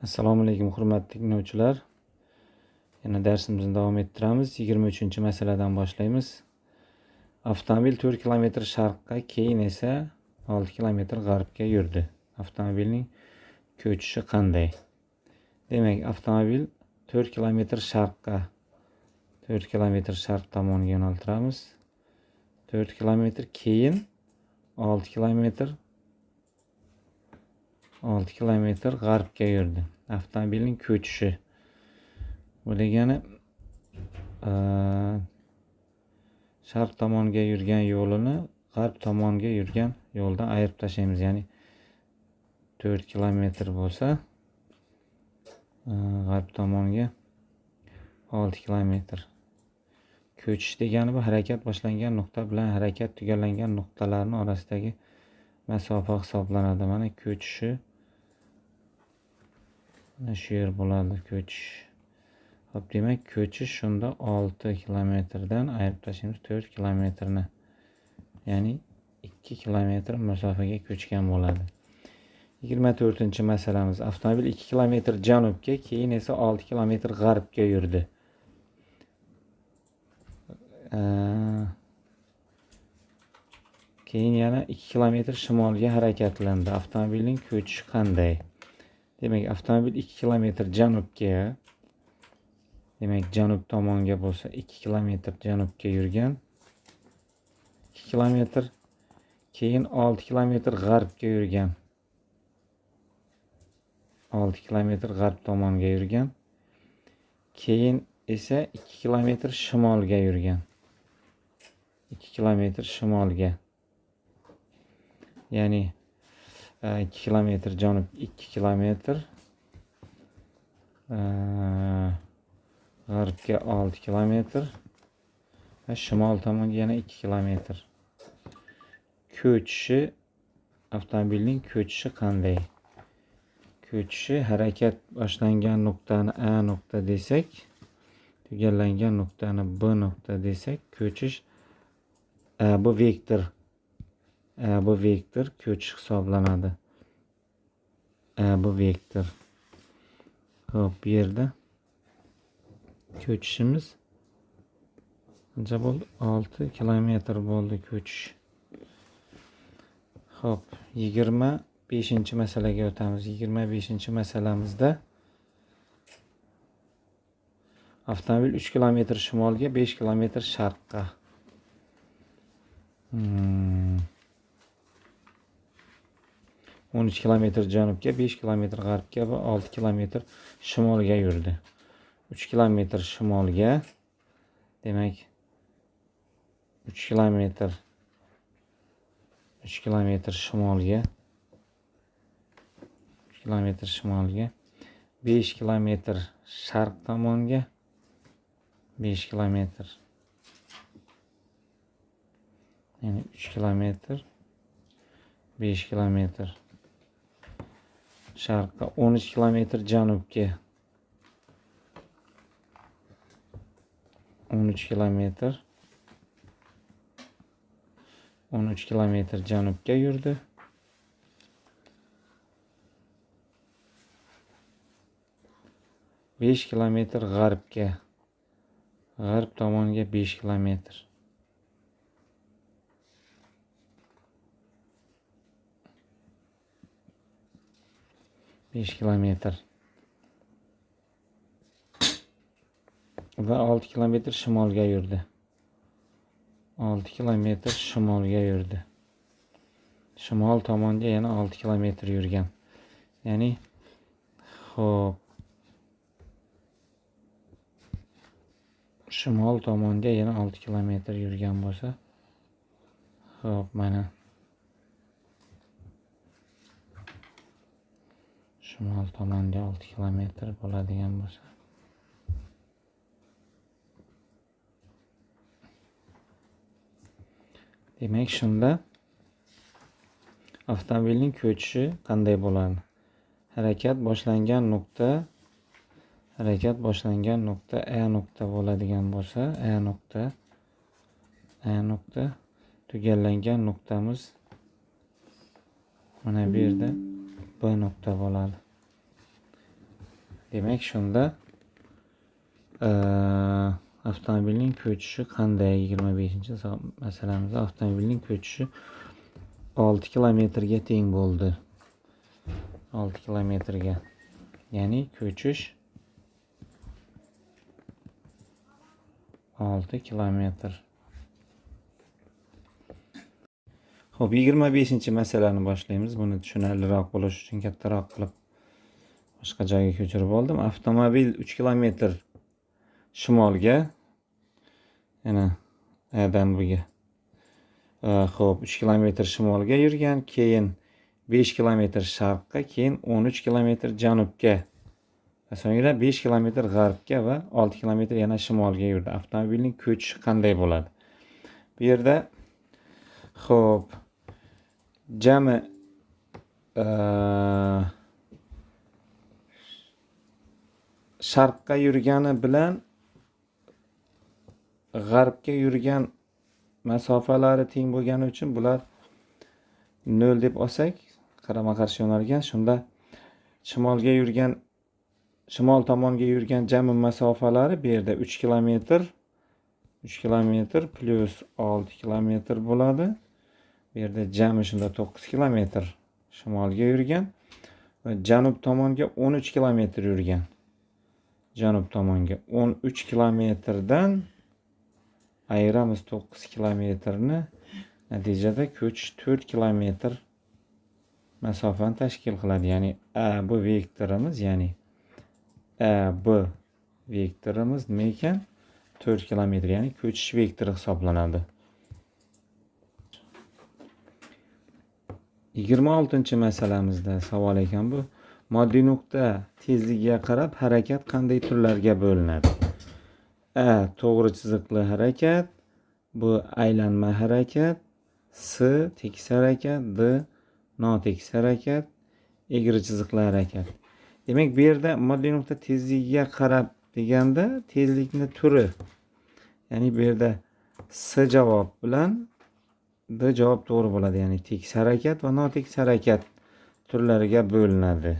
Assalomu alaykum hurmatli tinglovchilar. Yana darsimizni davom ettiramiz. 23-masaladan boshlaymiz. Avtomobil 4 kilometr sharqqa, keyin esa 6 kilometr g'arbga yurdi. Avtomobilning ko'chishi qanday? Demak, avtomobil 4 kilometr sharqqa, 4 kilometr sharq tomoniga yo'naltiramiz. 4 kilometr keyin 6 kilometr g'arbga yurdi. Avtomobilning ko'chishi bu degani sharq tomonga yurgan yo'lini g'arb tomonga yurgan yo'ldan ayirib tashlaymiz. Ya'ni 4 kilometr bo'lsa, g'arb tomonga 6 kilometr. Ko'chish degani bu harakat boshlangan nuqta bilan harakat tugallangan nuqtalarning orasidagi masofa hisoblanadi. Mana ko'chishi mana shu yer bo'ladi, ko'chish. Xo'p, demak, ko'chish shunda 6 kilometrdan ayirib tashlaymiz 4 kilometrni. Ya'ni 2 kilometr masofaga ko'chgan bo'ladi. 24-masalamiz. Avtomobil 2 kilometr janubga, keyin esa 6 kilometr g'arbga yurdi. Keyin yana 2 kilometr shimolga harakatlandi. Avtomobilning ko'chishi qanday? Demak, avtomobil 2 kilometr janubga, demak, janub tomonga bo'lsa 2 kilometr janubga yurgan. 2 kilometr keyin 6 kilometr g'arbga yurgan. 6 kilometr g'arb tomonga yurgan. Keyin esa 2 kilometr shimolga yurgan. 2 kilometr shimolga. Ya'ni 2 kilometr janub, 2 kilometr g'arbga 6 kilometr va shimol tomonga yana 2 kilometr. Ko'chishi, avtomobilning ko'chishi qanday? Ko'chishi harakat boshlangan nuqtani A nuqta desak, tugallangan nuqtani B nuqta desak, ko'chish bu vektor. Bu vektor ko'chish hisoblanadi. Bu vektor. Xo'p, bu yerda ko'chishimiz qancha bo'ldi? 6 kilometr bo'ldi ko'chish. Xo'p, 25-masalaga o'tamiz. 25-masalamizda avtomobil 3 kilometr shimolga, 5 kilometr sharqqa. 13 kilometr janubga, 5 kilometr g'arbga va 6 kilometr shimolga yurdi. 3 kilometr shimolga, demak 3 kilometr shimolga, 3 kilometr shimolga, 5 kilometr sharq tomonga, 5 kilometr, ya'ni 3 kilometr, 5 kilometr sharqqa, 13 kilometr janubga, 13 kilometr janubga yurdi. 5 kilometr g'arbga, g'arb tomonga 5 kilometr. 5 kilometr va 6 kilometr shimolga yurdi. 6 kilometr shimolga yurdi. Shimol tomonga yana 6 kilometr yurgan. Ya'ni xo'p, shimol tomonga yana 6 kilometr yurgan bo'lsa, xo'p, mana shimol tomonga 6 kilometr bo'ladigan bo'lsa, demak, shunda avtomobilning ko'chishi qanday bo'ladi? Harakat boshlangan nuqta A nuqta bo'ladigan bo'lsa, A nuqta tugallangan nuqtamiz mana bu yerda B nuqta bo'ladi. Demek shunda avtomobilning ko'chishi qanday? 25-masalamizda avtomobilning ko'chishi 6 kilometrga teng bo'ldi. 6 kilometrga. Ya'ni ko'chish 6 kilometr. Xo'p, 25-masalani boshlaymiz. Buni tushunarliroq bo'lishi uchun kattaroq qilib boshqa joyga ko'chirib oldim. Avtomobil 3 kilometr shimolga, yana A'dan B'ga. Xo'p, 3 kilometr shimolga yurgan, keyin 5 kilometr sharqqa, keyin 13 kilometr janubga. So'ngra 5 kilometr g'arbga va 6 kilometr yana shimolga yurdi. Avtomobilning ko'chishi qanday bo'ladi? Bu yerda xo'p, jami sharqqa yurgani bilan g'arbga yurgan masofalari teng bo'lgani uchun bular 0 deb olsak, qarama-qarshi yo'nalgan. Shunda shimol tomonga yurgan jami masofalari bu yerda 3 kilometr, 3 kilometr plus 6 kilometr bo'ladi. Bu yerda jami shunda 9 kilometr shimolga yurgan va janub tomonga 13 kilometr yurgan. Janub tomonga 13 kilometrdan ayiramiz 9 kilometrni. Natijada ko'chish 4 kilometr masofani tashkil qiladi. Ya'ni AB vektorimiz, ya'ni AB vektorimiz nima ekan? 4 kilometr, ya'ni ko'chish vektori hisoblanadi. 26-masalamizda savol ekan bu. Moddiy nuqta tezligiga qarab harakat qanday turlarga bo'linadi? A. To'g'ri chiziqli harakat, B. Aylanma harakat, C. Tekis harakat, D. Notekis harakat, egri chiziqli harakat. Demak, bu yerda moddiy nuqta tezligiga qarab deganda tezlikni turi. Ya'ni bu yerda C javob bilan D javob to'g'ri bo'ladi. Ya'ni tekis harakat va notekis harakat turlariga bo'linadi.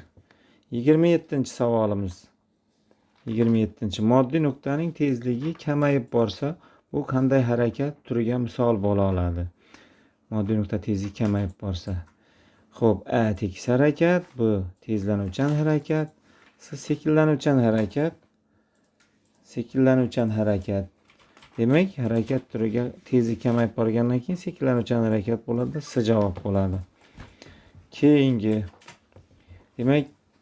27-savolimiz. 27. Moddiy nuqtaning tezligi kamayib borsa, bu qanday harakat turiga misol bo'la oladi? Moddiy nuqta tezligi kamayib borsa. Xo'p, A tekis harakat, B tezlanuvchan harakat, C sekinlanuvchan harakat. Sekinlanuvchan harakat. Demak, harakat turiga tezlik kamayib borgandan keyin sekinlanuvchan harakat bo'ladi, C javob bo'ladi.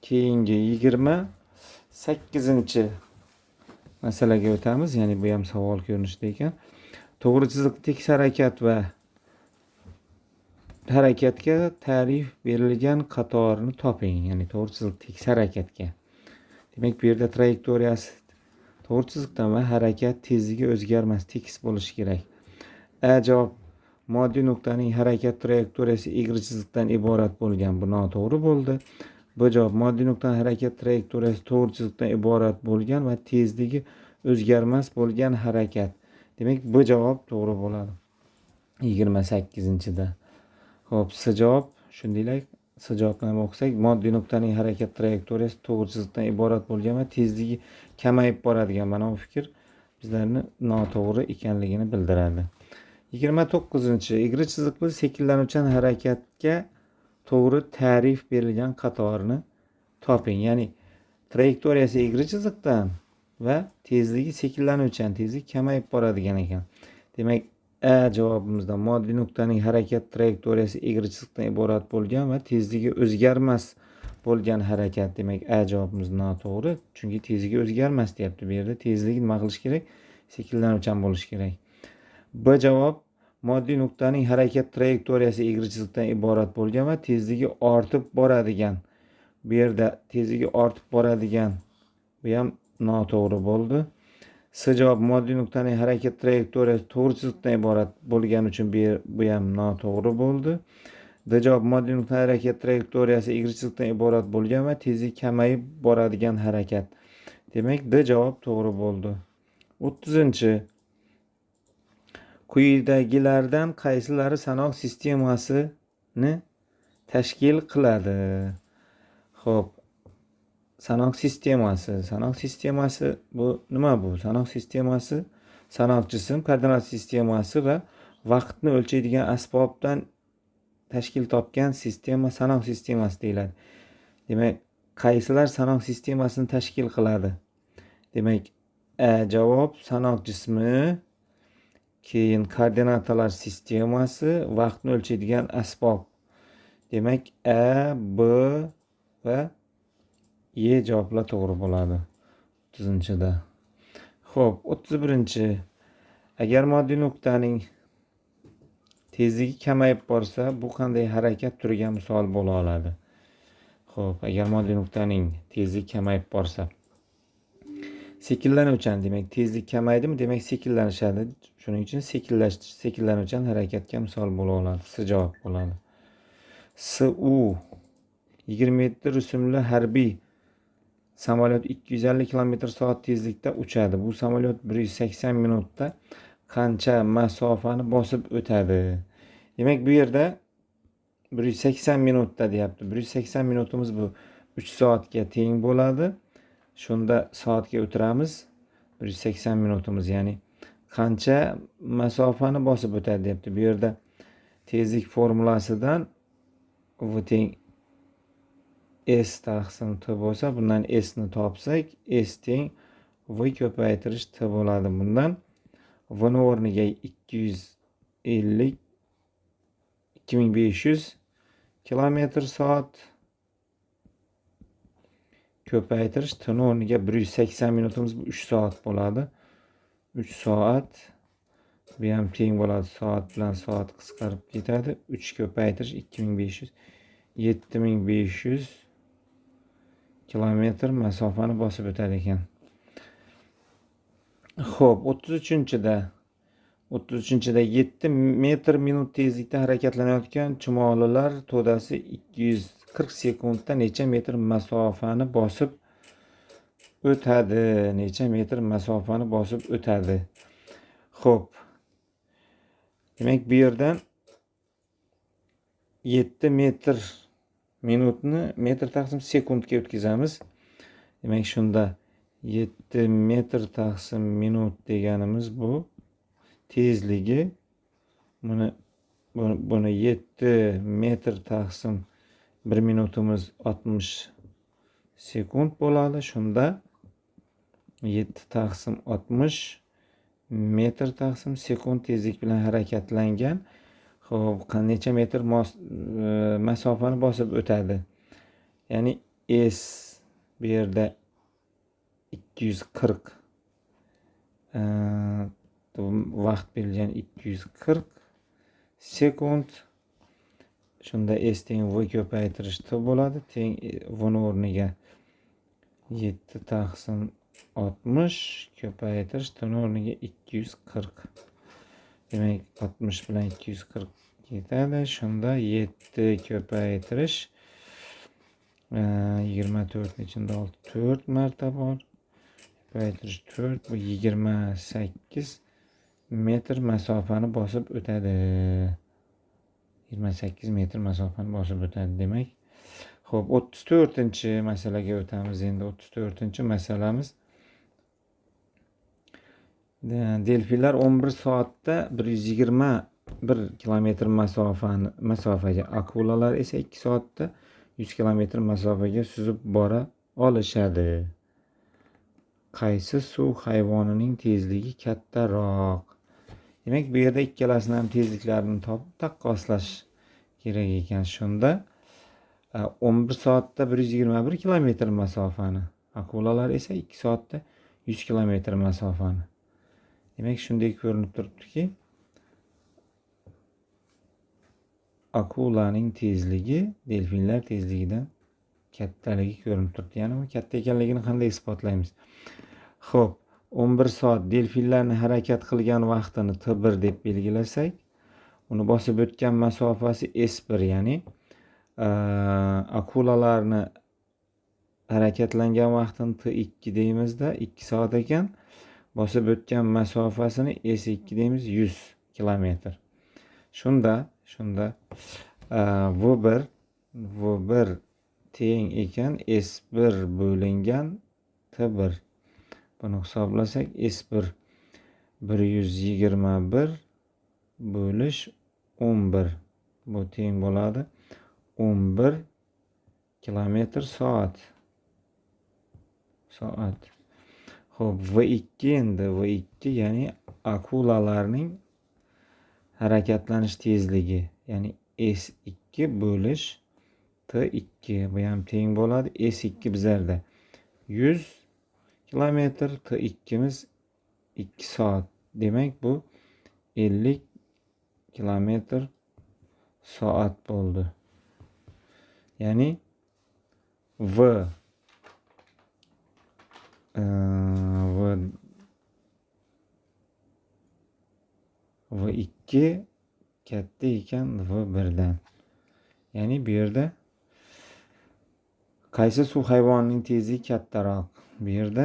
Keyingi 28-masalaga o'tamiz. Ya'ni bu ham savol ko'rinishida ekan. To'g'ri chiziqli tekis harakat va harakatga ta'rif berilgan qatorni toping. Ya'ni to'g'ri chiziqli tekis harakatga. Demak, bu yerda trayektoriyasi to'g'ri chiziqdan va harakat tezligi o'zgarmas, tekis bo'lishi kerak. A javob: moddiy nuqtaning harakat trayektoriyasi egri chiziqdan iborat bo'lgan. Bu noto'g'ri bo'ldi. B javob: moddiy nuqtaning harakat trayektoriyasi to'g'ri chiziqdan iborat bo'lgan va tezligi o'zgarmas bo'lgan harakat. Demak, B javob to'g'ri bo'ladi. 28-da. Xo'p, C javob shundaylik. C javobini o'qisak, moddiy nuqtaning harakat trayektoriyasi to'g'ri chiziqdan iborat bo'lgan va tezligi kamayib boradigan. Mana bu fikr bizlarni noto'g'ri ekanligini bildiradi. 29. Egri chiziqli sekinlanuvchan harakatga to'g'ri ta'rif berilgan qatorni toping. Ya'ni trayektoriyasi egri chiziqdan va tezligi sekinlanuvchan, tezlik kamayib boradigan ekan. Demak, A javobimizda moddiy nuqtaning harakat trayektoriyasi egri chiziqdan iborat bo'lgan va tezligi o'zgarmas bo'lgan harakat. Demak, A javobimiz noto'g'ri, chunki tezligi o'zgarmas deyapti. Bu yerda tezligi nima qilish kerak? Sekinlanuvchan bo'lishi kerak. B javob: moddiy nuqtaning harakat trayektoriyasi egri chiziqdan iborat bo'lgan va tezligi ortib boradigan. Bu yerda tezligi ortib boradigan. Bu ham noto'g'ri bo'ldi. C javob: moddiy nuqtaning harakat trayektoriyasi to'g'ri chiziqdan iborat bo'lgani uchun bu ham noto'g'ri bo'ldi. D javob: moddiy nuqtaning harakat trayektoriyasi egri chiziqdan iborat bo'lgan va tezlik kamayib boradigan harakat. Demak, D javob to'g'ri bo'ldi. 30. Quyidagilardan qaysilari sanoq sistemasini tashkil qiladi? Xo'p, sanoq sistemasi. Sanoq sistemasi bu nima bu? Sanoq sistemasi sanoq jism, koordinat sistemasi va vaqtni o'lchaydigan asbobdan tashkil topgan sistema sanoq sistemasi deyiladi. Demak, qaysilar sanoq sistemasini tashkil qiladi? Demak, javob sanoq jismi, keyin koordinatalar sistemasi, vaqtni o'lchaydigan asbob. Demak, A, B va E javoblar to'g'ri bo'ladi. 30-da. Xo'p, 31. Agar moddiy nuqtaning tezligi kamayib borsa, bu qanday harakat turiga misol bo'la oladi? Xo'p, agar moddiy nuqtaning tezligi kamayib borsa, sekinlanuvchan, demak, tezlik kamaydimi, demak, sekinlanishadi. Shuning uchun sekinlanuvchan harakatga misol bo'la oladi. S javob bo'ladi. SU 27 rusumli harbiy samolyot 250 km/soat tezlikda uchadi. Bu samolyot 180 minutda qancha masofani bosib o'tadi? Demak, bu yerda 180 minutda deyapti. 180 minutimiz bu 3 soatga teng bo'ladi. Shunda soatga o'tiramiz. 180 minutimiz, ya'ni qancha masofani bosib o'tadi deyapti. Bu yerda tezlik formulasidan v teng s taqsim t bo'lsa, bundan s ni topsak, s teng v ko'paytirish t bo'ladi. Bundan v ni o'rniga 250 2500 km/soat ko'paytirish t ni o'rniga 180 minutimiz bu 3 soat bo'ladi. 3 soat bu ham teng bo'ladi. Soat bilan soat qisqarib ketadi. 3 ko'paytirish 2500 7500 kilometr masofani bosib o'tadi ekan. Xo'p, 33-da 7 metr minut tezlikda harakatlanayotgan chumolilar to'dasi 240 sekundda necha metr masofani bosib o'tadi? Necha metr masofani bosib o'tadi? Xo'p. Demak, bu yerdan 7 metr minutni metr taqsim sekundga o'tkazamiz. Demak, shunda 7 metr taqsim minut deganimiz bu tezligi. Buni 7 metr taqsim 1 minutimiz 60 sekund bo'ladi. Shunda 7 taqsim 60 metr taqsim sekund tezlik bilan harakatlangan. Xo'p, necha metr masofani bosib o'tadi? Ya'ni s bu yerda 240 vaqt berilgan 240 sekund. Shunda s teng v ko'paytirish t bo'ladi. Teng v ni o'rniga 7 taqsim 60 ko'paytirish t ni o'rniga 240. Demak, 60 bilan 240 ketadi. Shunda 7 ko'paytirish 24 ni ichida 4 marta bor. Ko'paytirish 4 bu 28 metr masofani bosib o'tadi. 28 metr masofani bosib o'tadi demak. Xo'p, 34-masalaga o'tamiz. Endi 34-masalamiz. Delfinlar 11 soatda 121 kilometr masofaga, akulalar esa 2 soatda 100 kilometr masofaga suzib bora olishadi. Qaysi suv hayvonining tezligi kattaroq? Demak, bu yerda ikkalasini ham tezliklarini topib taqqoslash kerak ekan. Shunda 11 soatda 121 kilometr masofani, akulalar esa 2 soatda 100 kilometr masofani. Demak, shunday ko'rinib turibdiki, akulaning tezligi delfinlar tezligidan kattaligi ko'rinib turibdi. Ya'ni u katta ekanligini qanday isbotlaymiz? Xo'p, 11 soat delfinlarning harakat qilgan vaqtini T1 deb belgilasak, uni bosib o'tgan masofasi S1, ya'ni akulalarni harakatlangan vaqtini T2 deymizda, 2 soat ekan. Bosib o'tgan masofasini S2 deymiz, 100 kilometr. Shunda V1 teng ekan S1 bo'lingan T1. Buni hisoblasak S1 121 bo'lish 11. Bu teng bo'ladi 11 kilometr soat. Xo'p, V2 endi V2 ya'ni akulalarning harakatlanish tezligi, ya'ni S2 bo'lish T2. Bu ham teng bo'ladi. S2 bizlarda 100 kilometr, T2'miz 2 soat. Demak bu 50 kilometr soat bo'ldi. Ya'ni V2 katta ekan V1dan. Ya'ni bu yerda qaysi suv hayvonining tezligi kattaroq? Bu yerda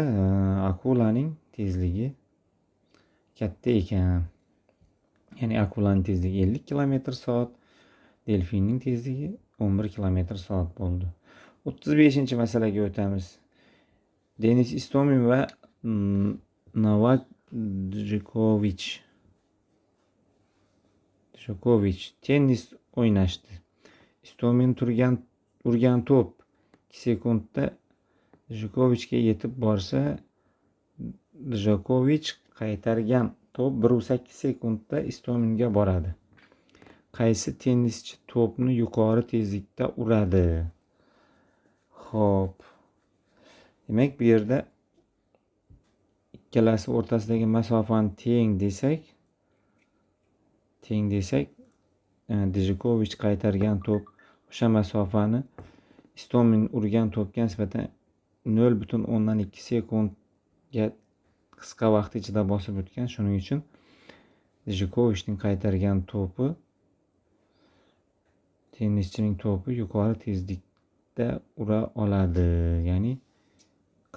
akulaning tezligi katta ekan. Ya'ni akulaning tezligi 50 kilometr soat, delfinning tezligi 11 kilometr soat bo'ldi. 35-masalaga o'tamiz. Denis Istomin va Novak Djokovic tennis o'ynashdi. Istomin urgan to'p 2 sekundda Djokovicga yetib borsa, Djokovic qaytargan to'p 1.8 sekundda Istominga boradi. Qaysi tennischi to'pni yuqori tezlikda uradi? Xo'p. Demak, bu yerda ikkalasi o'rtasidagi masofani teng desak, Djokovic qaytargan to'p o'sha masofani Istomin urgan to'pga nisbatan 0.2 sekundga qisqa vaqt ichida bosib o'tgan. Shuning uchun Djokovicning qaytargan to'pi, tennischining to'pi yuqori tezlikda ura oladi. Ya'ni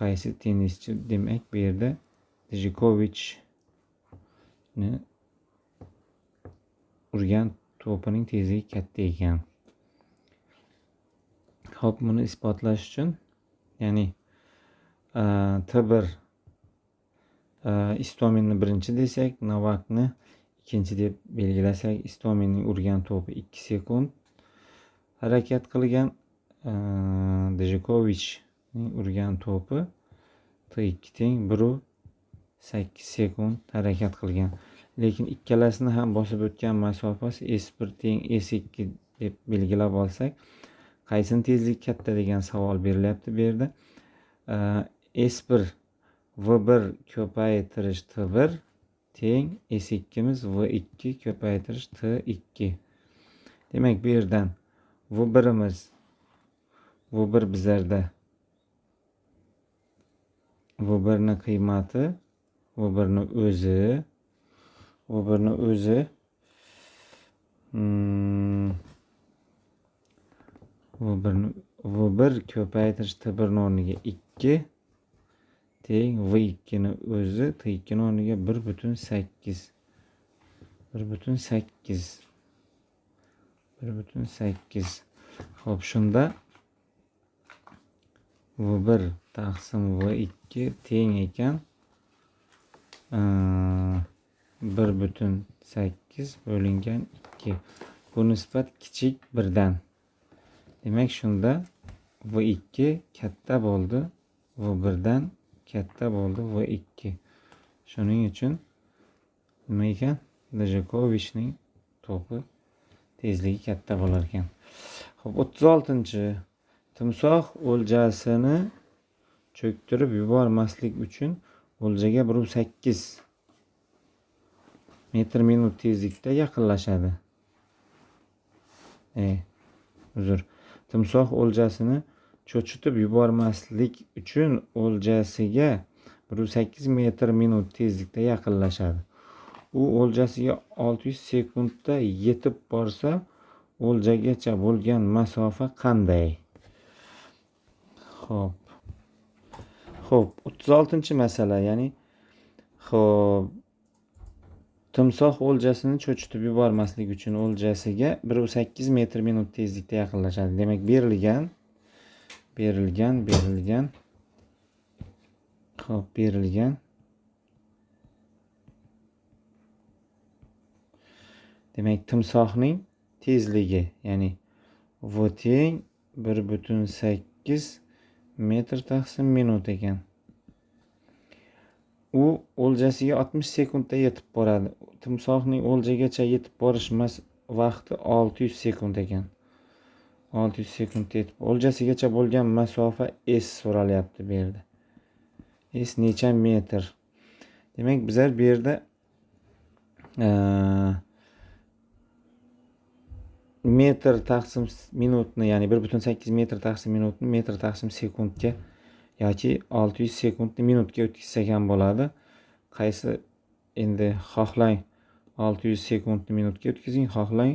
qaysi tennischi? Demak, bu yerda Djokovicni urgan to'pining tezligi katta ekan. Xo'p, buni isbotlash uchun, ya'ni T1 Istominni birinchi desak, Novakni ikkinchi deb belgilasak, Istominning urgan to'pi 2 sekund harakat qilgan, Djokovicning urgan to'pi T2 teng 1.8 sekund harakat qilgan. Lekin ikkalasini ham bosib o'tgan masofasi S1 teng S2 deb belgilab olsak, qaysini tezligi katta degan savol berilyapti bu yerda. S1 V1 ko'paytirish T1 teng S2'miz V2 ko'paytirish T2. Demak, bu yerdan V1 bizlarda V1 qiymati, V1 o'zi V1 ko'paytirish T1 o'rniga 2 teng V2 ni o'zi T2 o'rniga 1.8. Xo'p, shunda V1 taqsim V2 teng ekan 1.8 bo'lingan 2. Bu nisbat kichik 1dan. Demak, shunda V2 katta bo'ldi, V1dan katta bo'ldi V2. Shuning uchun nima ekan? Djokovicning to'pi tezligi katta bo'lar ekan. Xo'p, 36-chi. Timsoh o'ljasini cho'ktirib yubormaslik uchun o'ljaga 1.8 metr/minut tezlikda yaqinlashadi. Timsoh o'ljasini cho'chitib yubormaslik uchun o'ljasiga 1.8 metr/minut tezlikda yaqinlashadi. U o'ljasiga 600 sekundda yetib borsa, o'ljagacha bo'lgan masofa qanday? Xo'p, 36-masala, ya'ni timsoh o'ljasini cho'chitib yubormaslik uchun o'ljasiga 1.8 metr/minut tezlikda yaqinlashadi. Demak, berilgan berilgan. Xo'p, berilgan. Demak, timsohning tezligi, ya'ni v teng 1,8 metr taqsim minut ekan. U o'ljasiga 60 sekundda yetib boradi. Timsohning o'ljagacha yetib borish vaqti 600 sekund ekan. 600 sekundda yetib o'ljasigacha bo'lgan masofa s so'ralyapti bu yerda. S necha metr? Demak, bizlar bu yerda metr taqsim minutni, ya'ni 1,8 metr taqsim minutni metr taqsim sekundga yoki 600 sekundni minutga o'tkazsak ham bo'ladi. Qaysi endi xohlang 600 sekundni minutga o'tkazing, xohlang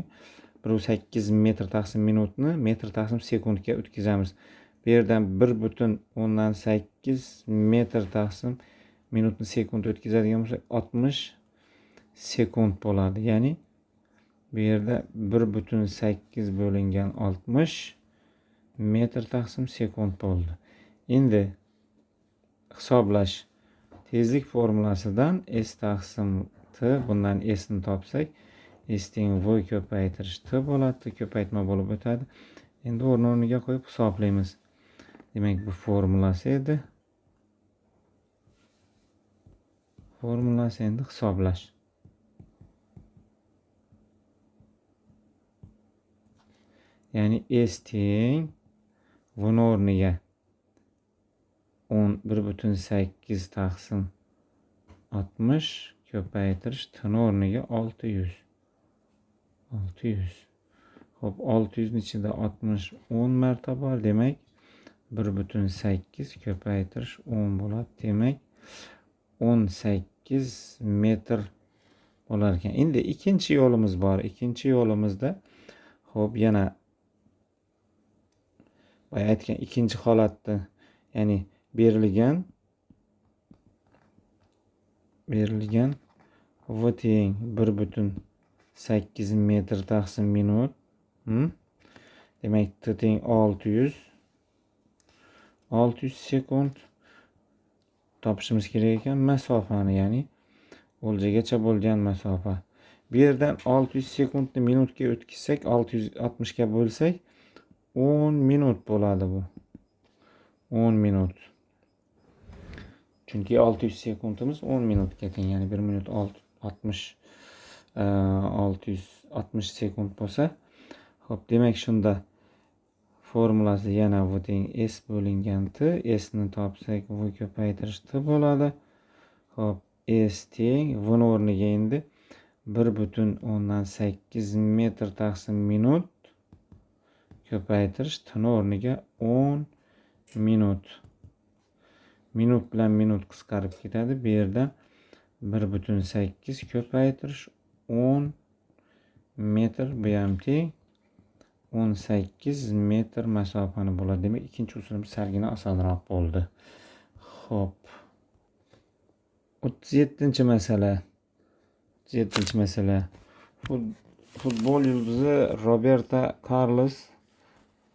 1,8 metr taqsim minutni metr taqsim sekundga o'tkazamiz. Bu yerdan 1,8 metr taqsim minutni sekundga o'tkazadigan bo'lsak 60 sekund bo'ladi. Ya'ni bu yerda 1,8 bo'lingan 60 metr taqsim sekund bo'ldi. Endi hisoblash tezlik formulasidan s taqsim t, bundan s ni topsak, s teng v ko'paytirish t bo'ladi, ko'paytma bo'lib o'tadi. Endi o'rniga qo'yib hisoblaymiz. Demak, bu formulasi edi. Formulasi endi hisoblash. Ya'ni s teng v o'rniga 1,8 taqsim 60 ko'paytirish t o'rniga 600. Xo'p, 600 ni ichida 60 10 marta bor. Demak, 1,8 ko'paytirish 10 bo'ladi. Demak, 18 metr bo'lar ekan. Endi ikkinchi yo'limiz bor. Ikkinchi yo'limizda xo'p, yana boya aytgan ikkinchi holatda, ya'ni berilgan v teng 1,8 metr taqsim minut. Demak, t teng 600 sekund topishimiz kerak ekan masofani, ya'ni o'ljagacha bo'lgan masofa. Bu yerdan 600 sekundni minutga o'tkazsak, 660 ga bo'lsak 10 minut bo'ladi bu. 10 minut. Chunki 600 sekundimiz 10 minutga teng, ya'ni 1 minut 660 sekund bo'lsa, xo'p, demak shunda formulasi yana v teng s bo'lingan t, s ni topsak v ko'paytirish t bo'ladi. Xo'p, s teng v o'rniga endi 1,8 metr taqsim minut ko'paytirish t o'rniga 10 minut. Minut bilan minut qisqarib ketadi. Bu yerdan 1,8 ko'paytirish 10 metr, bu ham teng 18 metr masofani bo'ladi. Demak, ikkinchi usulimiz salgina osonroq bo'ldi. Xo'p. 37-masala. Futbol yulduzi Roberto Carlos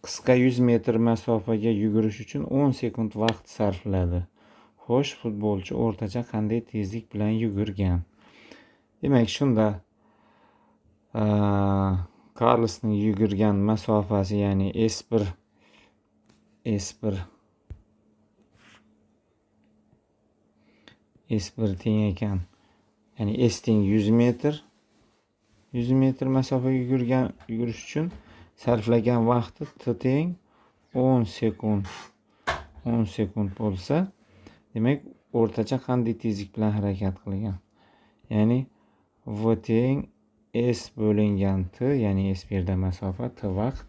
qisqa 100 metr masofaga yugurish uchun 10 sekund vaqt sarfladi. Xo'sh, futbolchi o'rtacha qanday tezlik bilan yugurgan? Demak, shunda Carlosning yugurgan masofasi, ya'ni S1 teng ekan. Ya'ni S teng 100 metr. 100 metr masofaga yugurish uchun sarflagan vaqti t teng 10 sekund. 10 sekund bo'lsa, demak, o'rtacha qanday tezlik bilan harakat qilgan? Ya'ni v teng s bo'lingan t, ya'ni s bu yerda masofa, t vaqt.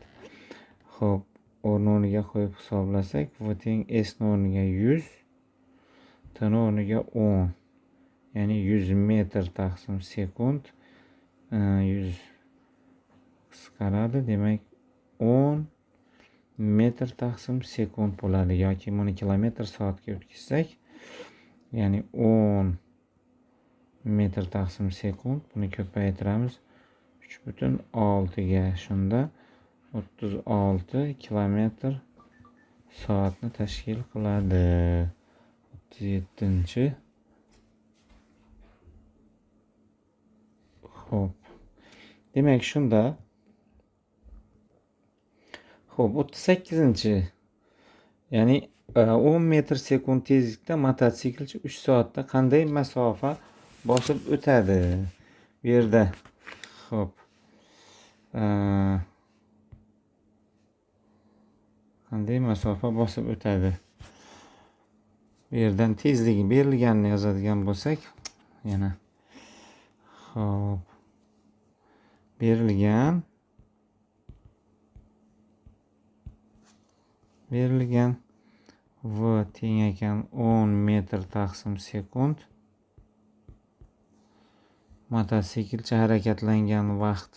Xo'p, o'rniga qo'yib hisoblasak, v teng s o'rniga 100, t o'rniga 10. Ya'ni 100 metr taqsim sekund 100 qisqaradi. Demak, 10 metr taqsim sekund bo'ladi. Yoki buni kilometr soatga o'tkazsak, ya'ni 10 metr taqsim sekund, buni ko'paytiramiz 3,6 ga, shunda 36 kilometr soatni tashkil qiladi. 37-chi. Xo'p. Demak, shunda 38-chi. Ya'ni 10 metr sekund tezlikda mototsiklchi 3 soatda qanday masofa bosib o'tadi? Bu yerda xo'p. Qanday masofa bosib o'tadi? Bu yerdan tezligi berilganini yozadigan bo'lsak, yana xo'p. Berilgan v teng ekan 10 metr taqsim sekund. Mototsiklchi harakatlangan vaqt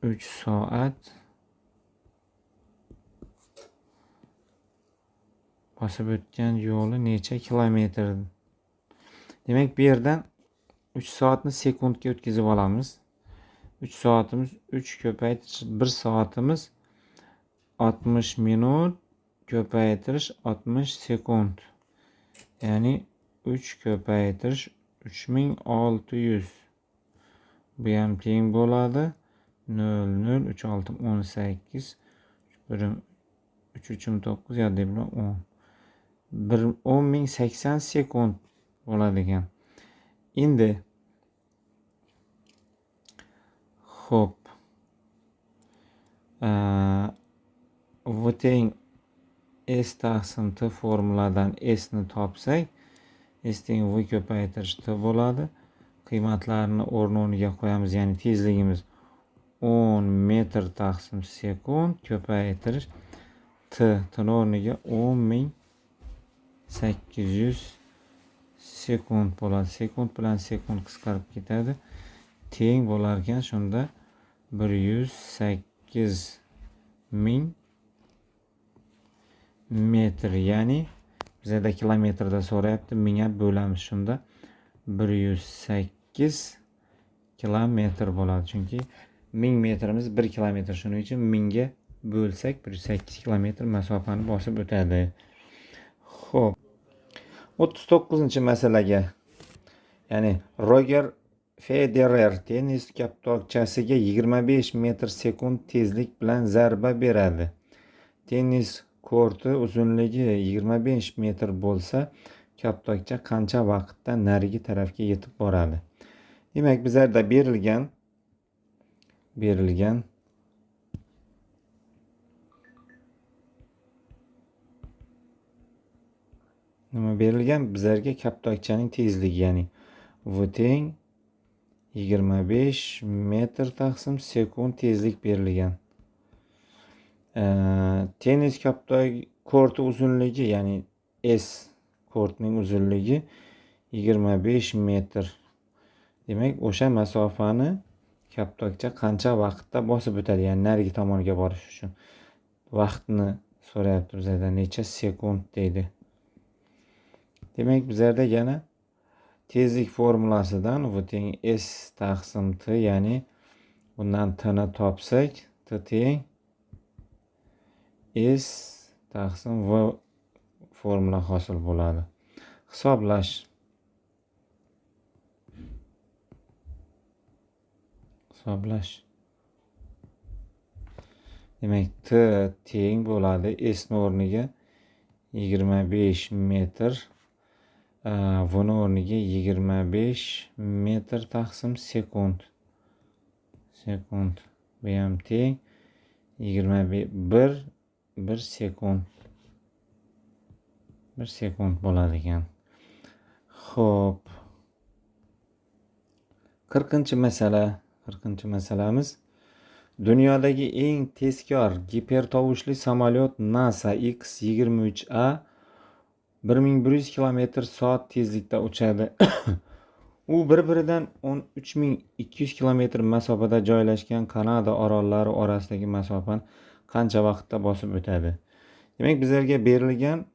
3 soat. Bosib o'tgan yo'li necha kilometr? Demak, bu yerdan 3 soatni sekundga o'tkazib olamiz. 3 soatimiz 3 ko'paytirish 1 soatimiz 60 minut ko'paytirish 60 sekund. Ya'ni 3 ko'paytirish 3600. Bu ham teng bo'ladi. 0 0 3 6 18 3 3 9 yodda bilan 10. 10.080 sekund bo'ladi ekan. Endi xo'p. V teng S taqsim T formuladan S ni topsak, S teng V ko'paytirish T bo'ladi. Qiymatlarini o'rniga qo'yamiz, ya'ni tezligimiz 10 metr taqsim sekund ko'paytirish T o'rniga 10.800 sekund bo'ladi. Sekund bilan sekund qisqarib ketadi. Teng bo'lar ekan shunda 108.000 metr, ya'ni bizda kilometrda so'rayapti, mingga bo'lamiz, shunda 108 kilometr bo'ladi. Chunki 1000 metrimiz 1 kilometr, shuning uchun 1000 ga bo'lsak 108 kilometr masofani bosib o'tadi. Xo'p. 39-masalaga, ya'ni Roger Federer tennis kaptokchasiga 25 metr sekund tezlik bilan zarba beradi. Tennis korti uzunligi 25 metr bo'lsa, kaptokcha qancha vaqtda narigi tarafga yetib boradi? Demak, bizlarda berilgan bizlarga kaptokchaning tezligi, ya'ni V teng 25 metr taqsim sekund tezlik berilgan. Tennis korti uzunligi, ya'ni S kortning uzunligi 25 metr. Demak, o'sha masofani kaptokcha qancha vaqtda bosib o'tadi? Ya'ni narigi tomonga borish uchun vaqtni so'rayapti bizlardan, necha sekund deydi. Demak, bizlarda yana tezlik formulasidan V teng S taqsim T, ya'ni bundan T ni topsak, T teng S taqsim V formula hosil bo'ladi. Hisoblash. Demak, T teng bo'ladi S ni o'rniga 25 metr, V ni o'rniga 25 metr taqsim sekund. Bu ham teng 1 sekund. 1 sekund bo'ladi ekan. Xo'p. 40-masala. Masalamiz. Dunyodagi eng tezkor gipertovushli samolyot NASA X-23A 1100 km/soat tezlikda uchadi. U bir-biridan 13200 km masofada joylashgan Kanada orollari orasidagi masofani qancha vaqtda bosib o'tadi? Demak, bizlarga berilgan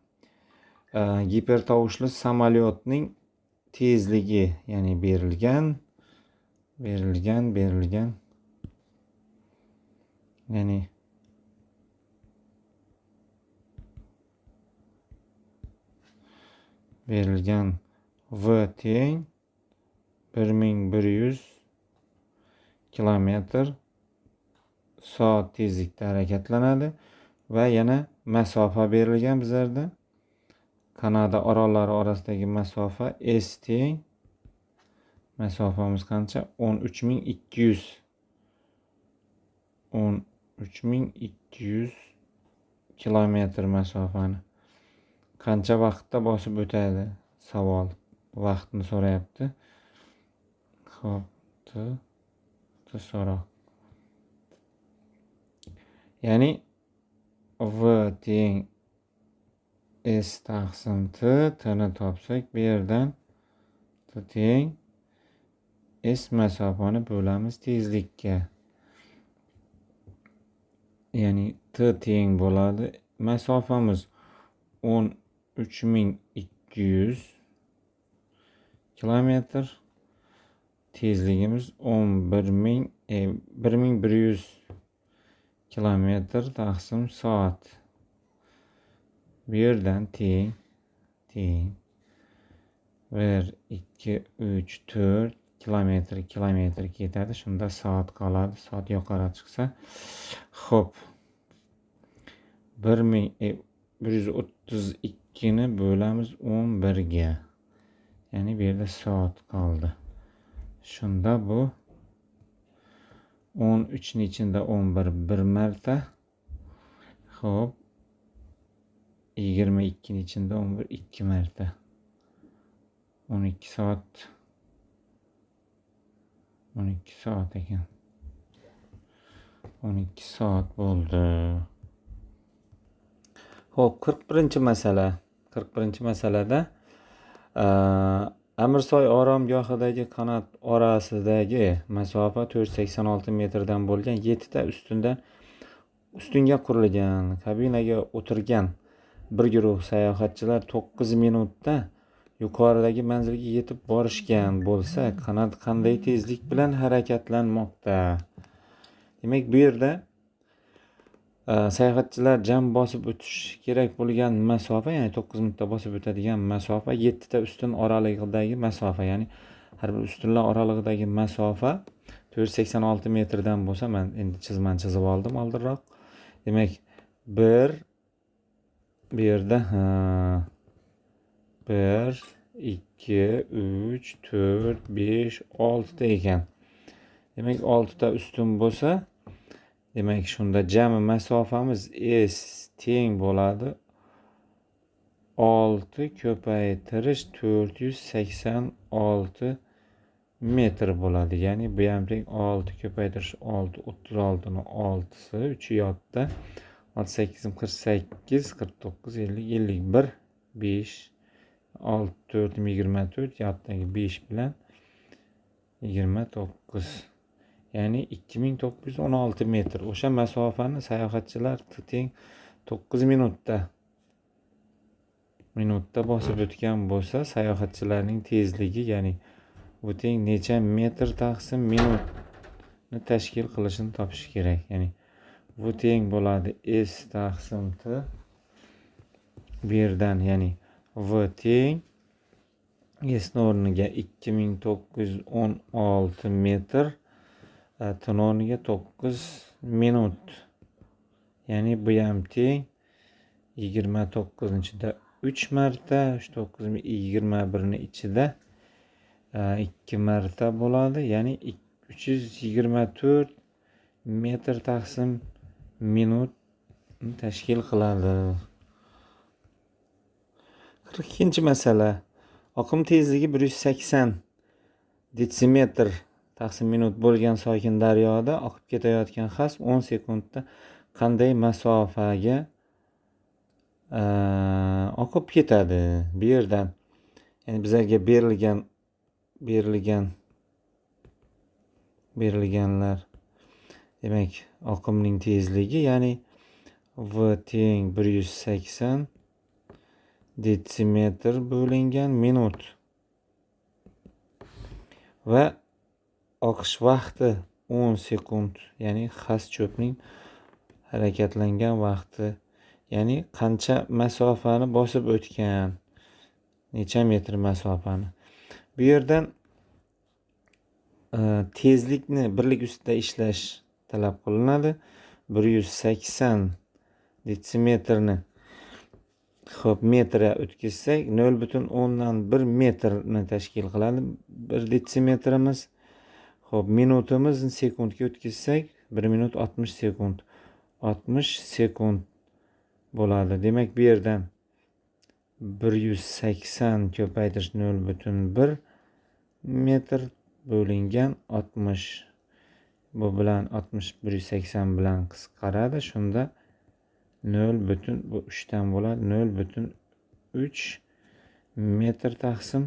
gipertovushli samolyotning tezligi, ya'ni berilgan ya'ni berilgan V teng 1100 kilometr soat tezlikda harakatlanadi va yana masofa berilgan bizlarda. Kanada orollari orasidagi masofa S teng, masofamiz qancha? 13200 kilometr masofani qancha vaqtda bosib o'tadi? Savol. Vaqtni so'rayapti. Xo'p, so'roq. Ya'ni V teng S taqsim T, T'ni topsak, bu yerdan T teng S masofani bo'lamiz tezlikka. Ya'ni T teng bo'ladi. Masofamiz 13200 kilometr. Tezligimiz 1100 kilometr taqsim soat. Bu yerdan teng 1, 2, 3, 4 kilometr ketadi. Shunda soat qoladi. Soat yuqori chiqsa. Xo'p. 132 ni bo'lamiz 11 ga. Ya'ni bu yerda soat qoldi. Shunda bu 13 ni ichida 11 bir marta. Xo'p. 22 ni ichida 11 2 marta. 12 soat. 12 soat ekan. 12 soat bo'ldi. Xo'p, 41-masala. 41-masalada Amirsoy oromgohidagi qanot orasidagi masofa 486 metrdan bo'lgan 7 ta ustunga qurilgan kabinaga o'tirgan bir guruh sayohatchilar 9 minutda yuqoridagi manzilga yetib borishgan bo'lsa, qanot qanday tezlik bilan harakatlanmoqda? Demak, bu yerda sayohatchilar jam bosib o'tish kerak bo'lgan masofa, ya'ni 9 minutda bosib o'tadigan masofa 7 ta ustun oralig'idagi masofa, ya'ni har bir ustunlar oralig'idagi masofa 486 metrdan bo'lsa, men endi chizib oldim oldinroq. Demak, bu yerda 1, 2, 3, 4, 5, 6 ta ekan. Demak, 6 ta ustun bo'lsa, demak, shunda jami masofamiz S teng bo'ladi 6 ko'paytirish 486 metr bo'ladi. Ya'ni bu ham teng 6 ko'paytirish 6, 36 ni 6si 3 yotda 68 48 49 50 51 5 6 4 24 yotdagi 5 bilan 29. Ya'ni 2916 metr. O'sha masofani sayohatchilar teng 9 minutda bosib o'tgan bo'lsa, sayohatchilarning tezligi, ya'ni bu teng necha metr taqsim minutni tashkil qilishini topish kerak. Ya'ni bu teng bo'ladi S taqsim T. Bu yerdan, ya'ni V teng S o'rniga 2916 metr, T o'rniga 9 minut. Ya'ni bu ham teng 29 ichida 3 marta, 9 21 ni ichida 2 marta bo'ladi. Ya'ni 324 metr taqsim minutni tashkil qiladi. 42-masala. Oqim tezligi 180 detsimetr taqsim minut bo'lgan sokin daryoda oqib ketayotgan xas 10 sekundda qanday masofaga oqib ketadi? Bu yerdan, ya'ni bizlarga berilganlar, demak, oqimning tezligi, ya'ni V teng 180 detsimetr bo'lingan minut va oqish vaqti 10 sekund, ya'ni xas cho'pning harakatlangan vaqti, ya'ni qancha masofani bosib o'tgan. necha metr masofani. Bu yerdan tezlikni birlik ustida ishlash talab qilinadi. 180 detsimetrni xo'p metrga o'tkazsak 0,1 metrni tashkil qiladi 1 detsimetrimiz. Xo'p, minutimizni sekundga o'tkazsak 1 minut 60 sekund. 60 sekund bo'ladi. Demak, bu yerdan 180 ko'paytirish 0,1 metr bo'lingan 60. Bu bilan 60 180 bilan qisqaradi. Shunda 0,3 dan bo'ladi. 0,3 metr taqsim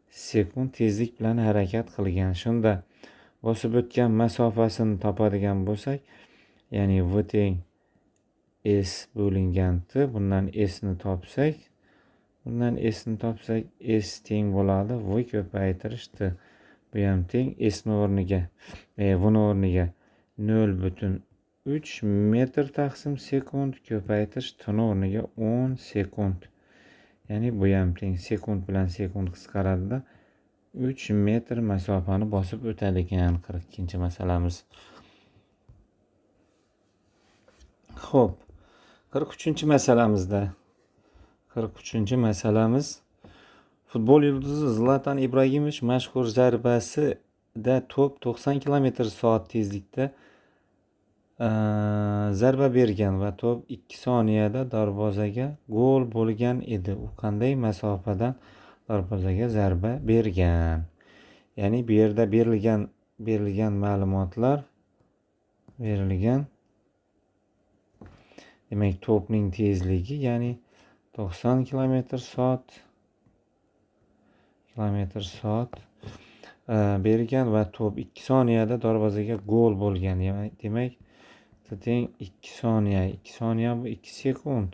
sekund tezlik bilan harakat qilgan. Shunda bosib o'tgan masofasini topadigan bo'lsak, ya'ni v teng s bo'lingan t, bundan s ni topsak, s teng bo'ladi v ko'paytirish t. Bu ham teng s ni o'rniga, v ni o'rniga 0,3 metr taqsim sekund ko'paytirish t ni o'rniga 10 sekund. Ya'ni bu ham teng sekund bilan sekund qisqaradida 3 metr masofani bosib o'tadi ekan 42-masalamiz. Xo'p, 43-masalamizda 43-masalamiz futbol yulduzi Zlatan Ibragimovich mashhur zarbasida to'p 90 km/soat tezlikda zarba bergan va to'p 2 soniyada darvozaga gol bo'lgan edi. U qanday masofadan darvozaga zarba bergan? Ya'ni bu yerda berilgan ma'lumotlar demak, to'pning tezligi, ya'ni 90 km/soat bergan va to'p 2 soniyada darvozaga gol bo'lgan. Demak, teng 2 soniya. 2 soniya bu 2 sekund.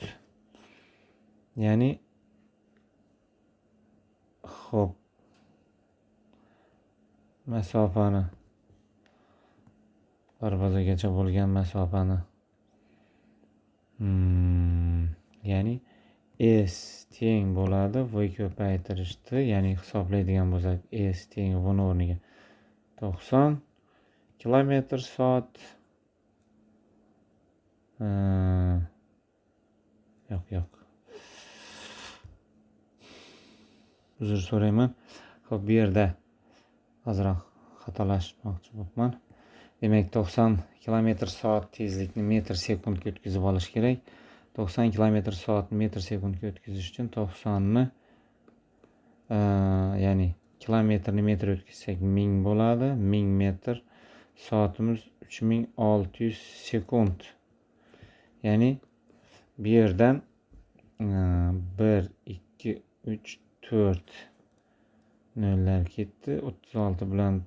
Ya'ni xo'p, masofani darvozagacha bo'lgan masofani ya'ni s teng bo'ladi v ko'paytirish t, ya'ni hisoblaydigan bo'lsak s teng v ni o'rniga 90 km/soat yo'q. Uzr so'rayman. Xo'p, bu yerda ozroq xatolashmoqchi bo'libman. Demak, 90 km/soat tezlikni metr sekundga o'tkazib olish kerak. 90 km/soatni metr sekundga o'tkazish uchun 90 ni ya'ni kilometrni metr o'tkazsak 1000 bo'ladi. 1000 metr, soatimiz 3600 sekund. Ya'ni bu yerdan 1 2 3 4 nollar ketdi. 36 bilan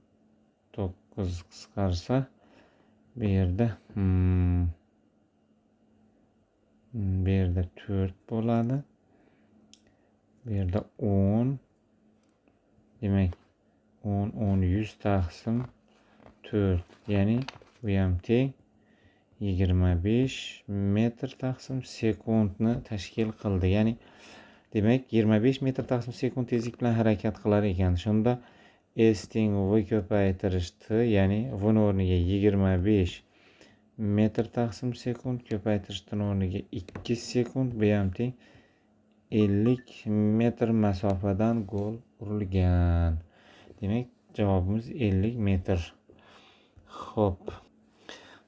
9 qisqarsa bu yerda 4 bo'ladi. Bu yerda 10. Demak, 10 100 taqsim 4. Ya'ni bu ham teng 25 metr taqsim sekundni tashkil qildi. Ya'ni demak, 25 metr taqsim sekund tezlik bilan harakat qilar ekan. Shunda s teng v ko'paytirish t, ya'ni v ni o'rniga 25 metr taqsim sekund ko'paytirish t ni o'rniga 2 sekund, bu ham teng 50 metr masofadan gol urilgan. Demak, javobimiz 50 metr. Xo'p.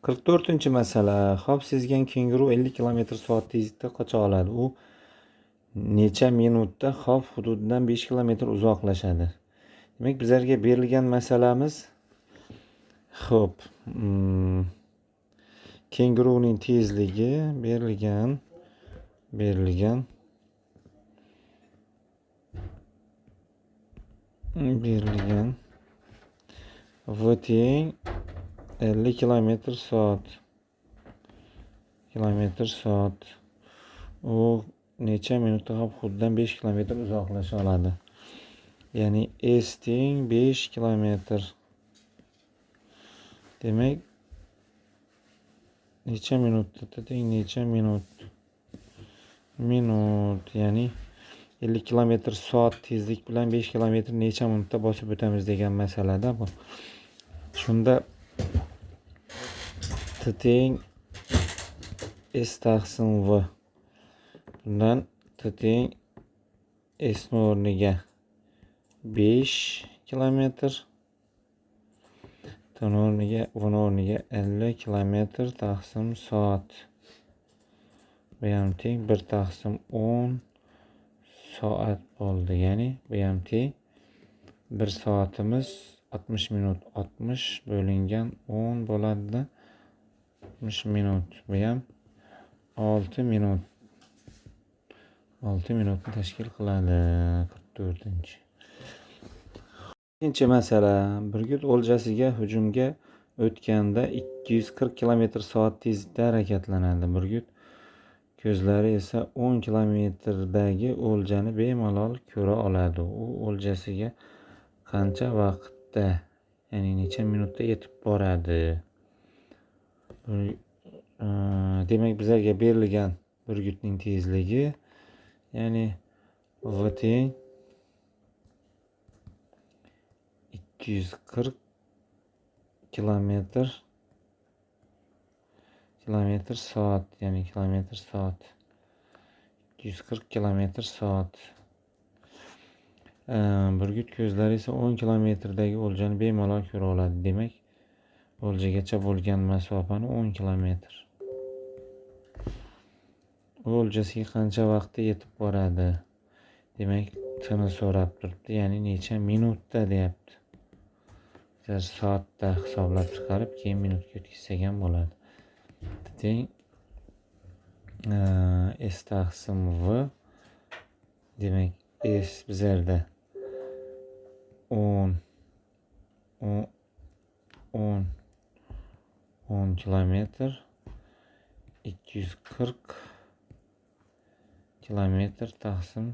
44-masala. Xo'p, sezgan kenguru 50 km/soat tezlikda qocha oladi. U necha minutda xavf hududidan 5 km uzoqlashadi? Demak, bizlarga berilgan masalamiz, xo'p, kenguruning tezligi berilgan. V teng 50 km/soat. U necha minutda xavf hududidan 5 km uzoqlasha oladi? Ya'ni s teng 5 km. Demak, necha minutda teng necha minut, ya'ni 50 km/soat tezlik bilan 5 km necha minutda bosib o'tamiz degan masalada bu. Shunda T teng S taqsim V. Bundan T teng S o'rniga 5 km, T o'rniga 50 km taqsim soat. Bu ham teng 1 taqsim 10 soat bo'ldi. Ya'ni bu ham teng 1 soatimiz 60 minut. 60 bo'lingan 10 bo'ladi. 60 minut. Bu ham 6 minut. 6 minutni tashkil qiladi. 44-chi. Ikkinchi masala. Burgut o'ljasiga hujumga o'tganda 240 km/soat tezlikda harakatlanadi. Burgut ko'zlari esa 10 km/dagi o'ljani bemalol ko'ra oladi. U o'ljasiga qancha vaqtda, ya'ni necha minutda yetib boradi? Demak, bizlarga berilgan burgutning tezligi, ya'ni V teng 240 km/soat, ya'ni km/soat. 240 km/soat. Burgut ko'zlari esa 10 km/dagi o'ljani bemalol ko'ra oladi. Demak, o'ljagacha bo'lgan masofani 10 km. O'ljasiga qancha vaqtda yetib boradi? Demak, tini so'rab turibdi, ya'ni necha minutda deyapti. Biz soatda hisoblab chiqarib, keyin minutga o'tkazsak ham bo'ladi. Teng S taqsim V. Demak, S bizlarda 10 km, 240 km taqsim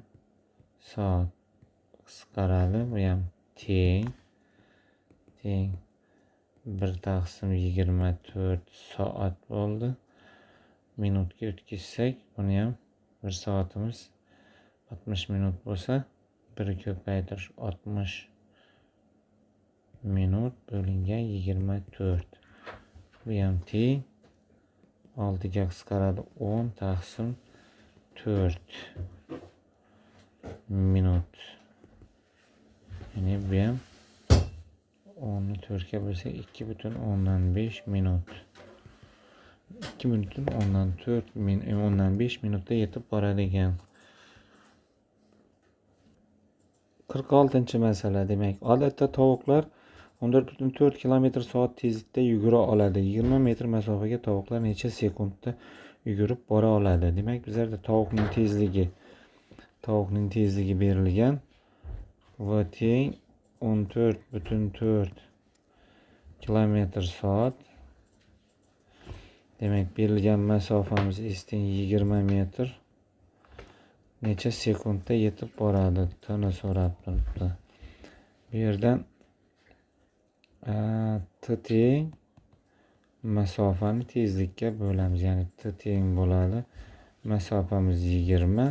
soat qisqaradi. Bu ham teng 1 taqsim 24 soat bo'ldi. Minutga o'tkazsak, buni ham 1 soatimiz 60 minut bo'lsa, 1 ko'paytirish 60 minut bo'lingan 24. Bu ham teng 6 ga qisqaradi 10 taqsim 4 minut. Ya'ni bu ham 10 ni 4 ga bo'lsak 2,5 minut. 2,4 minutda yetib boradigan. 46-chi masala. Demak, odatda tovuqlar 14,4 km/soat tezlikda yugura oladi. 20 metr masofaga tovuqlar necha sekundda yugurib bora oladi? Demak, bizlarda tovuqning tezligi berilgan. V teng 14,4 km/soat. Demak, berilgan masofamiz S teng 20 metr. Necha sekundda yetib boradi? Tini so'rab turibdi. Bu yerdan T teng masofani tezlikka bo'lamiz. Ya'ni T teng bo'ladi. Masofamiz 20.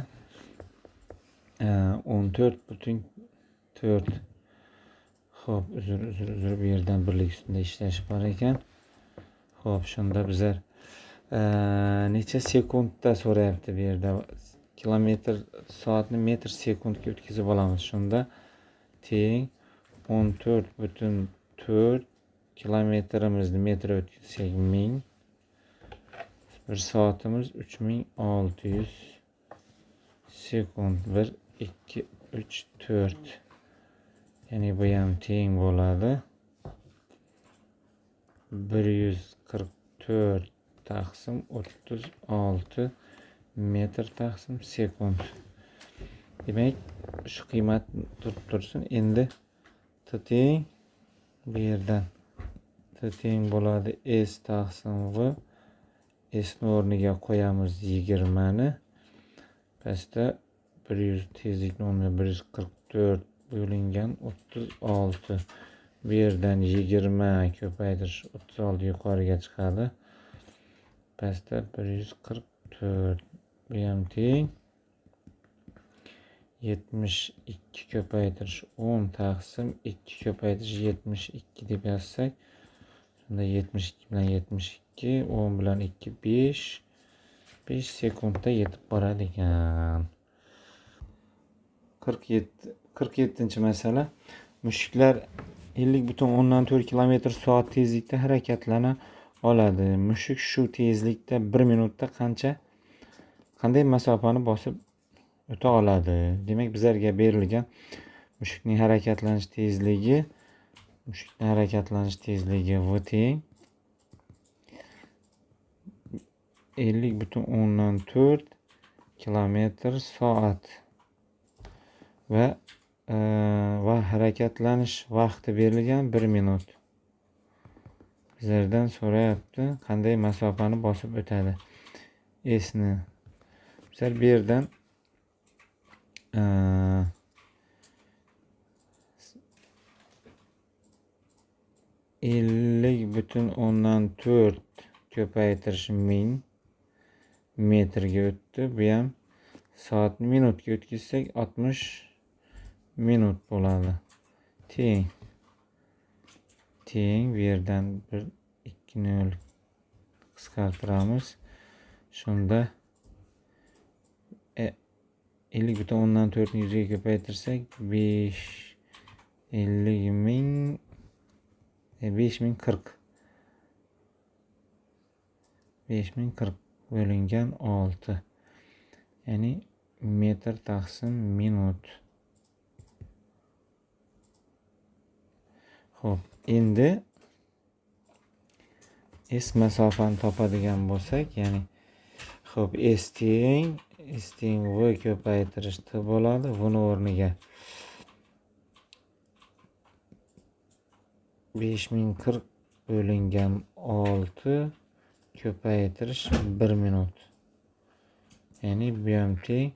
14,4. Xo'p, uzr. Bu yerdan birlik ustida ishlash bor ekan. Xo'p, shunda bizlar necha sekundda so'rayapti bu yerda. Km/soatni metr sekundga o'tkazib olamiz. Shunda teng 14,4 kilometrimizni metr o'tkazsak 1000. 1 soatimiz 3600 sekund. 1, 2, 3, 4. Ya'ni bu ham teng bo'ladi 144 taqsim 36 metr taqsim sekund. Demak, shu qiymat turib tursin. Endi T teng bu yerdan T teng bo'ladi S taqsim V. S ni o'rniga qo'yamiz 20 ni. Pastda 100 tezlikni o'rniga 144 bo'lingan 36. Bu yerdan 20 ko'paytirish 36 yuqoriga chiqadi. Pastda 144. Bu ham teng 72 ko'paytirish 10 taqsim 2 ko'paytirish 72 deb yozsak, shunda 72 bilan 72, 10 bilan 2 5 sekundda yetib boradi ekan. 47 masala. Mushuklar 50,4 km/soat tezlikda harakatlana oladi. Mushuk shu tezlikda 1 minutda qanday masofani bosib o'ta oladi? Demak, bizlarga berilgan mushukning harakatlanish tezligi v teng 50,4 km/soat va harakatlanish vaqti berilgan 1 minut. Bizlardan so'rayapti, qanday masofani bosib o'tadi. Esni bizlar bu yerdan 50,4 ko'paytirish 1000 metrga o'tdi. Bu ham soatni minutga o'tkazsak 60 minut bo'ladi. Teng bu yerdan 1 2 0 qisqartiramiz. Shunda 50,4 ni 100 ga ko'paytirsak 5040 bo'lingan 6. Ya'ni metr taqsim minut. Xo'p, endi S masofani topadigan bo'lsak, ya'ni xo'p, S teng V ko'paytirish T bo'ladi. Buni o'rniga 5040 bo'lingan 6 ko'paytirish 1 minut. Ya'ni bu ham teng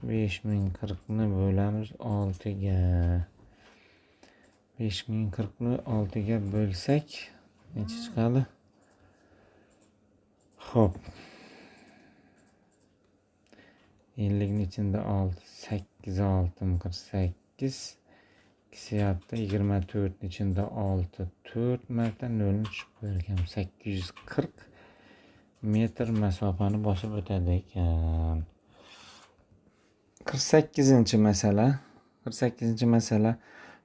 5040 ni bo'lamiz 6 ga. 5040 ni 6 ga bo'lsak necha chiqadi? Xo'p. 50 ning ichida 8 48 kelyapti. 24 ning ichida 6 4 marta 0 ni tushib qo'yilgan. 840 metr masofani bosib o'tadi ekan. 48-masala.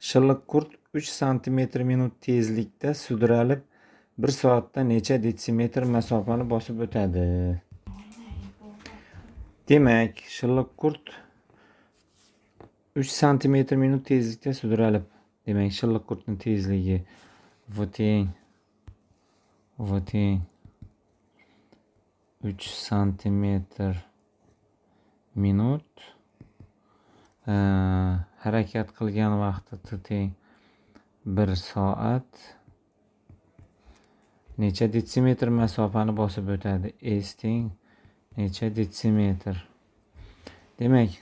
Shilliq qurt 3 sm/minut tezlikda sudralib 1 soatda necha detsimetr masofani bosib o'tadi? Demak, shilliq qurt 3 sm/minut tezlikda sudralib. Demak, shilliq qurtning tezligi v teng 3 sm/minut. Harakat qilgan vaqti T teng 1 soat. Necha detsimetr masofani bosib o'tadi? S teng necha detsimetr? Demak,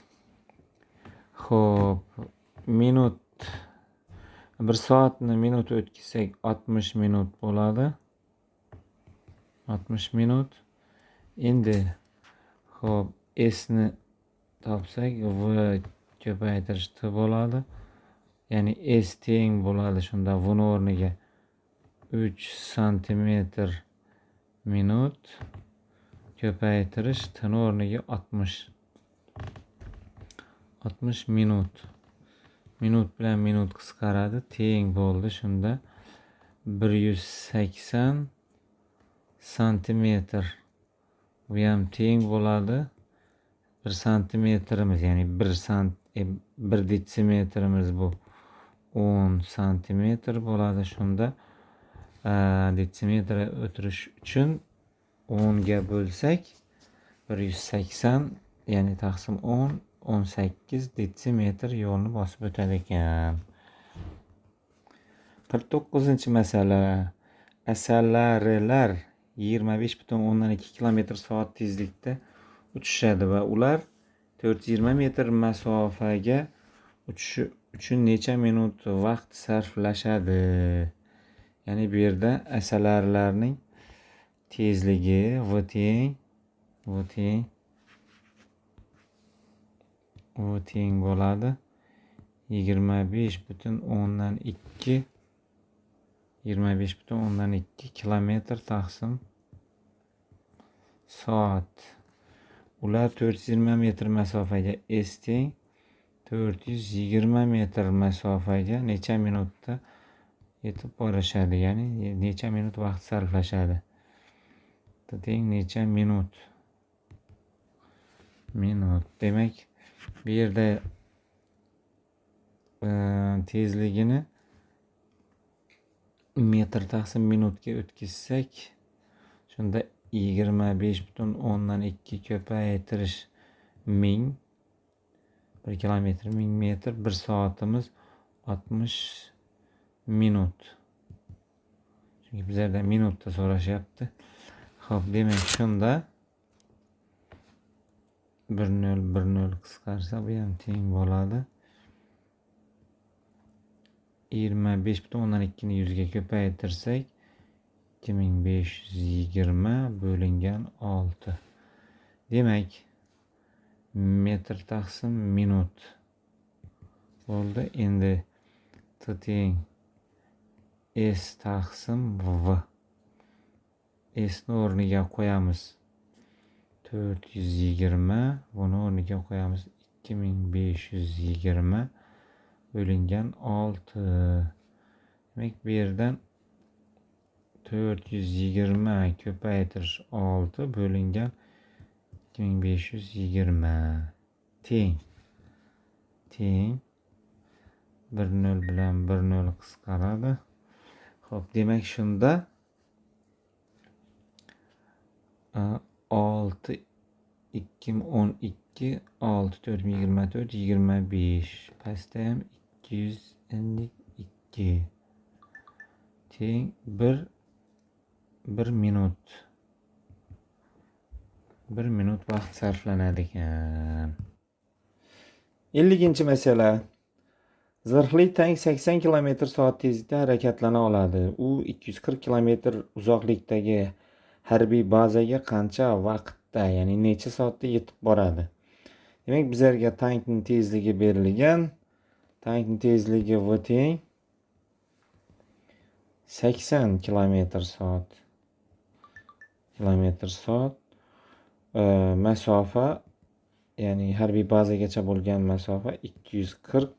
xo'p, minut 1 soatni minut o'tkazsak 60 minut bo'ladi. 60 minut. Endi xo'p, S ni topsak V ko'paytirish T bo'ladi. Ya'ni S teng bo'ladi. Shunda buni o'rniga 3 sm/minut ko'paytirish T ni o'rniga 60 minut. Minut bilan minut qisqaradi. Teng bo'ldi. Shunda 180 santimetr. Bu ham teng bo'ladi. 1 santimetrimiz, ya'ni 1 detsimetrimiz bu 10 santimetr bo'ladi. Shunda detsimetr o'tirish uchun 10 ga bo'lsak 180, ya'ni taqsim 10 18 detsimetr yo'lni bosib o'tadi ekan. 49-masala. Asalarilar 25,2 km/soat tezlikda uchishadi va ular 420 metr masofaga uchishi uchun necha minut vaqt sarflashadi? Ya'ni bu yerda asalarilarning tezligi v teng u teng bo'ladi 25,2 kilometr taqsim soat. Ular 420 metr masofaga S teng 420 metr masofaga necha minutda yetib borishadi, ya'ni necha minut vaqt sarflashadi. Teng necha minut. Demak, bu yerda tezligini metr taqsim minutga o'tkazsak, shunda 25,2 ko'paytirish 1000 1 kilometr 1000 metr, 1 soatimiz 60 minut. Chunki bizlardan minutda so'rashyapti. Xo'p, demak shunda 1 qisqarsa bu ham teng bo'ladi. 25,2 ni 100 ga ko'paytirsak 2520 bo'lingan 6. Demak, metr taqsim minut bo'ldi. Endi T teng S taqsim V. S ni o'rniga qo'yamiz 420, buni o'rniga qo'yamiz 2520 bo'lingan 6. Demak, bu yerdan 420 ko'paytirish 6 bo'lingan 2520 teng 1 bilan 1 qisqaradi. Xo'p, demak shunda 6 2012 6 424 25 pastda ham 252 teng 1 minut. 1 minut vaqt sarflanadi ekan. 50-masala. Zirhli tank 80 km/soat tezlikda harakatlana oladi. U 240 km uzoqlikdagi harbiy bazaga qancha vaqtda, ya'ni necha soatda yetib boradi? Demak, bizlarga tankning tezligi berilgan. Tankning tezligi V teng 80 km/soat. Masofa, ya'ni harbiy bazagacha bo'lgan masofa 240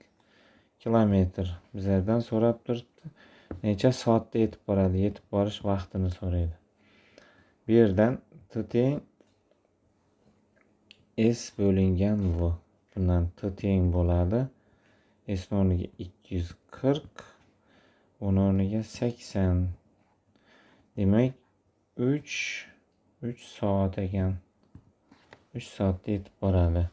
kilometr. Bizlardan so'rab turibdi, necha soatda yetib boradi? Yetib borish vaqtini so'raydi. Bu yerdan T teng S bo'lingan V. Bundan T teng bo'ladi. S o'rniga 240, uni o'rniga 80. Demak, 3 soat ekan. 3 soatda yetib boradi.